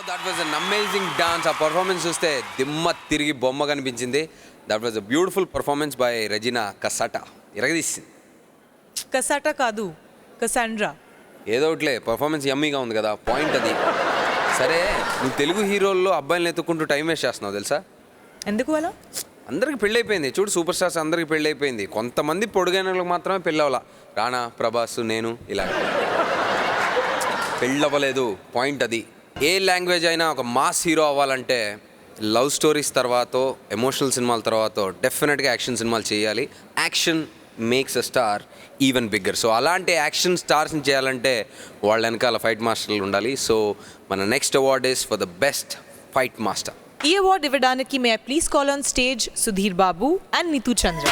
That was an amazing dance. ఆ performance చూస్తే దిమ్మ తిరిగి బొమ్మ కనిపించింది. That was a beautiful performance by Regina Kasata. ఇరగదీసింది. కసాటా కాదు, కసాండ్రా. ఏదో ఒకట్లే, పర్ఫార్మెన్స్ యమ్మీగా ఉంది కదా, పాయింట్ అది. సరే, నువ్వు తెలుగు హీరోల్లో అబ్బాయిలను ఎత్తుకుంటూ టైం వేస్ట్ చేస్తున్నావు తెలుసా? ఎందుకు అలా? అందరికి పెళ్ళి అయిపోయింది చూడు, సూపర్ స్టార్స్ అందరికి పెళ్ళి అయిపోయింది. కొంతమంది పొడుగైన వాళ్ళకి మాత్రమే పెళ్ళి అవ్వాల. రానా, ప్రభాస్, నేను ఇలా పెళ్ళవ్వలేదు. పాయింట్ అది. ఏ లాంగ్వేజ్ అయినా ఒక మాస్ హీరో అవ్వాలంటే లవ్ స్టోరీస్ తర్వాత, ఎమోషనల్ సినిమాల తర్వాత డెఫినెట్గా యాక్షన్ సినిమాలు చేయాలి. Action makes a star even bigger. So అలాంటి యాక్షన్ స్టార్స్ని చేయాలంటే వాళ్ళ వెనకాల ఫైట్ మాస్టర్లు ఉండాలి. సో మన next award is for the best fight master. ఈ అవార్డు ఇవ్వడానికి may I please call on stage Sudheer Babu and Neetu Chandra.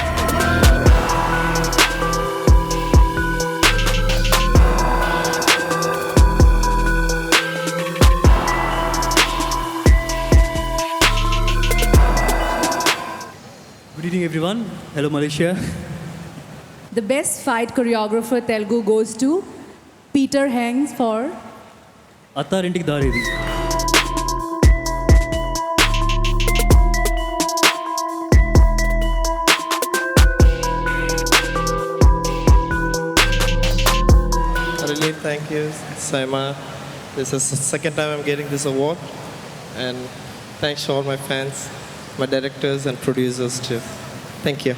Good evening, everyone. Hello, Malaysia. The best fight choreographer Telugu goes to Peter Hanks for Attarintiki Daredi. Really, thank you, Saima. This is the second time I'm getting this award, and thanks to all my fans, my directors and producers too. Thank you.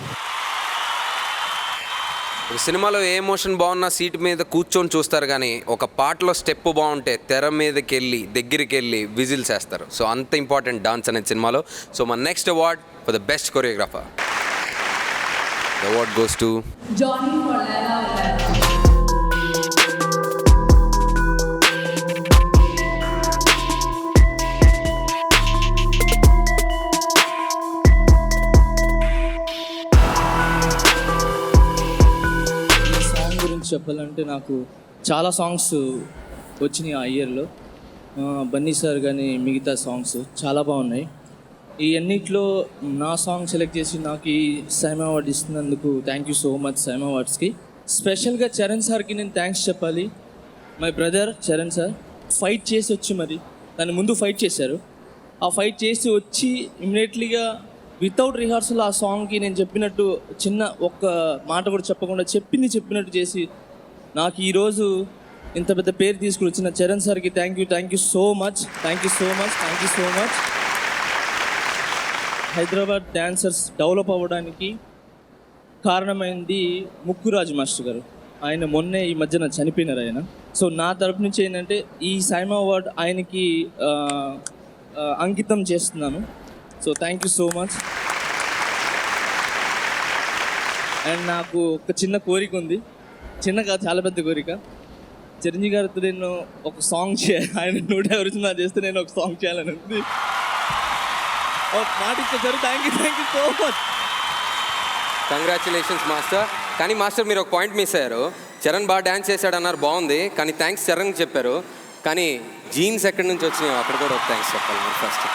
ఒక సినిమాలో ఏ emotion బాగున్నా seat మీద కూర్చొని చూస్తారు, కానీ ఒక పాటలో step బాగుంటే తెర మీదకి వెళ్ళి దగ్గరికి వెళ్ళి విజిల్స్ వేస్తారు. సో అంత ఇంపార్టెంట్ డాన్స్ అనేది సినిమాలో. సో మన next award for the best choreographer, the award goes to Johnny for Laila Laila. చెప్పాలంటే నాకు చాలా సాంగ్స్ వచ్చినాయి ఆ ఇయర్లో. బన్నీ సార్ కానీ మిగతా సాంగ్స్ చాలా బాగున్నాయి. ఈ అన్నిట్లో నా సాంగ్ సెలెక్ట్ చేసి నాకు ఈ సైమా అవార్డు ఇస్తున్నందుకు thank you so much SIIMA అవార్డ్స్కి. స్పెషల్గా చరణ్ సార్కి నేను థ్యాంక్స్ చెప్పాలి. My brother Charan sir fight చేసి వచ్చి, మరి దాని ముందు ఫైట్ చేశారు. ఆ ఫైట్ చేసి వచ్చి ఇమ్మీడియట్లీగా వితౌట్ రిహార్సల్ ఆ సాంగ్కి నేను చెప్పినట్టు చిన్న ఒక్క మాట కూడా చెప్పకుండా చెప్పినట్టు చేసి నాకు ఈరోజు ఇంత పెద్ద పేరు తీసుకుని వచ్చిన చరణ్ సార్కి thank you so much. Hyderabad dancers develop అవ్వడానికి కారణమైంది ముక్కురాజు మాస్టర్ గారు. ఆయన మొన్నే ఈ మధ్యన చనిపోయినారు ఆయన. సో నా తరపు నుంచి ఏంటంటే ఈ సైమా అవార్డ్ ఆయనకి అంకితం చేస్తున్నాను. So thank you so much. And నాకు ఒక చిన్న కోరిక ఉంది, చిన్న కాదు చాలా పెద్ద కోరిక. చిరంజీవి గారితో నేను ఒక సాంగ్ ఆయన 150 సినిమా చేస్తే నేను ఒక సాంగ్ చేయాలని ఉంది. మాట ఇచ్చేసారు. Thank you so much. Congratulations master. కానీ మాస్టర్ మీరు ఒక పాయింట్ మిస్ అయ్యారు. చరణ్ బాగా డ్యాన్స్ చేశాడు అన్నారు, బాగుంది. కానీ థ్యాంక్స్ చరణ్ చెప్పారు, కానీ జీన్స్ ఎక్కడి నుంచి వచ్చినాయో అక్కడ కూడా ఒక థ్యాంక్స్ చెప్పాలి మీరు ఫస్ట్.